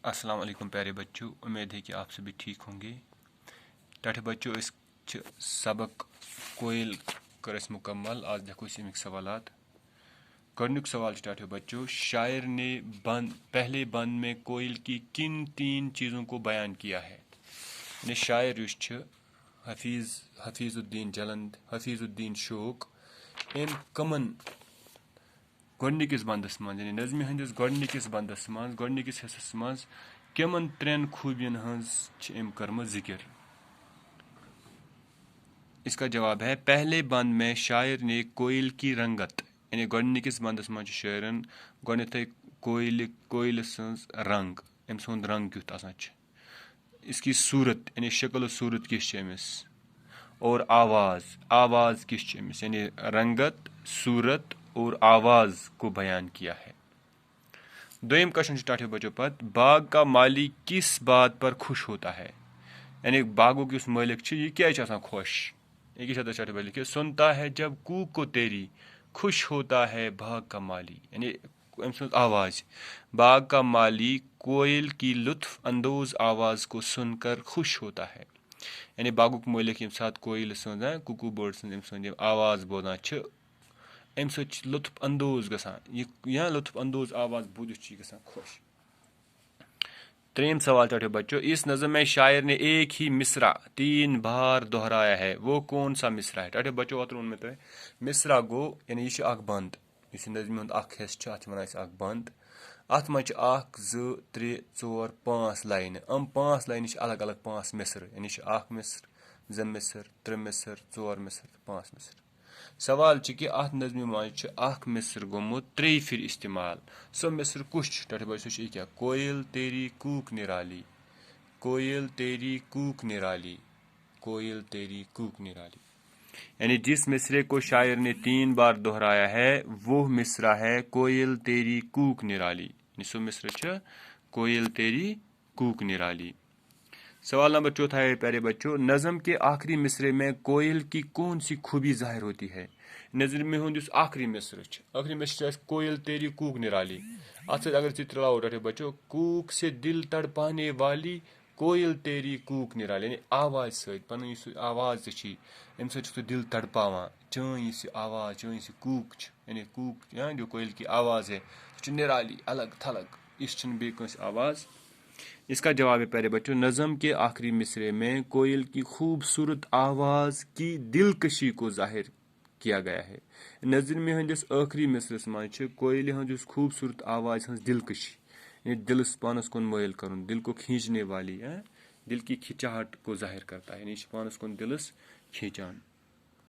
अस्सलाम वालेकुम प्यारे बच्चों, उम्मीद है कि आप सभी ठीक होंगे। टाठे बच्चों इस सबक कोयल कर मुकम्मल। आज देखो अमिक सवालात। गोडनुक सवाल टाठे बच्चों, शायर ने पहले बंद में कोयल की किन 3 चीज़ों को बयान किया है। यानी शायर हफीजुद्दीन जलंद, हफीजुद्दीन शोक, इन कमन गोडनिकिस बंदस मज यानी नज़्म हंदिस गोडनिकिस बंदस मज गोडनिकिस हिस्सस मज कमन 3 खूबियन हंज एम कर्म जिक्र। इसका जवाब है पहले बंद में शायर ने कोयल की रंगत यानी गोडनिकिस बंदस मज शायरन गोडनथे कोयल सज रंग अम सुंद रंग क्युथ आसान इसकी सूरत यानी शक्ल सूरत किस अमिस और आवाज़ किस अमिस यानी रंगत सूरत और आवाज़ को बयान किया है। दोयम क्वेश्चन टाठे बच्चों पत बाग का माली किस बात पर खुश होता है। यानी बागों की उस मालिक ये क्या खुश एक टाठे बच्चे लिखे सुनता है जब कूक को तेरी खुश होता है बाग का माली यानी आवाज़। बाग का माली कोयल की लुत्फ अंदोज आवाज़ को सुनकर खुश होता है। यानी बागुक मालिक यम साथ कोयल सज कुकू बर्ड सज आवाज़ बोजान अम लुत्फ अंदोज गसान लुत्फ अंदोज आवाज़ बोधित गसान खुश। त्रीम सवाल टाठे बच्चों, इस नज़म में शायर ने एक ही मिसरा 3 बार दोहराया है, वो कौन सा मिसरा है। टाठे बच्चों अत में तो मिसरा गो यानी यह बंद इस नज़म हिस्स अत वन बंद अत मज 1 2 3 4 5 लाइन 5 लाइन अलग अलग 5 मिसर यानी 1 मिसर 2 मिसर 3 मिसर 4 मिसर 5 मिसर। सवाल कि अत नज़म मज 1 मिसर गोमुत 3 फिर इस्तेमाल सो मिसर कुछ टाठे बच्चों सह क्या कोयल तेरी कूक निराली कोयल तेरी कूक निराली कोयल तेरी कूक निराली। यानी जिस मिसरे को शायर ने 3 बार दोहराया है वो मिसरा है कोयल तेरी कूक निराली। सो मिसर कोयल तेरी कूक निराली। सवाल नंबर 4 है प्यारे बच्चों, नज़म के आखिरी मिसरे में कोयल की कौन सी खूबी जाहिर होती है। नज़म में हूँ आखिरी मिसर कोयल तेरी कूक निराली अत अगर त्रिलाओ टाठे बच्चों कूक से दिल तड़पाने वाली कोयल तेरी कूक निराली यानी आवाज़ सत आवाज़ अम सह दिल तड़पावान चान आवाज़ चान कूक यानी कूक जो कोयल की आवाज़ है निराली अलग थलग इस बे आवाज़। इसका जवाब है प्यारे बच्चों नज़म के आखिरी मिसरे में कोयल की खूबसूरत आवाज़ की दिलकशी को जाहिर किया गया है। नज़म हंदिस आखिरी मिसरस मज कोयल हंस खूबसूरत आवाज़ हंस दिलकशी यानी दिलस पानस कुन मायल कर दिल को खींचने वाली दिल की खिंचाहट को जाहिर करता है यानी पानस कुन दिलस खींचान।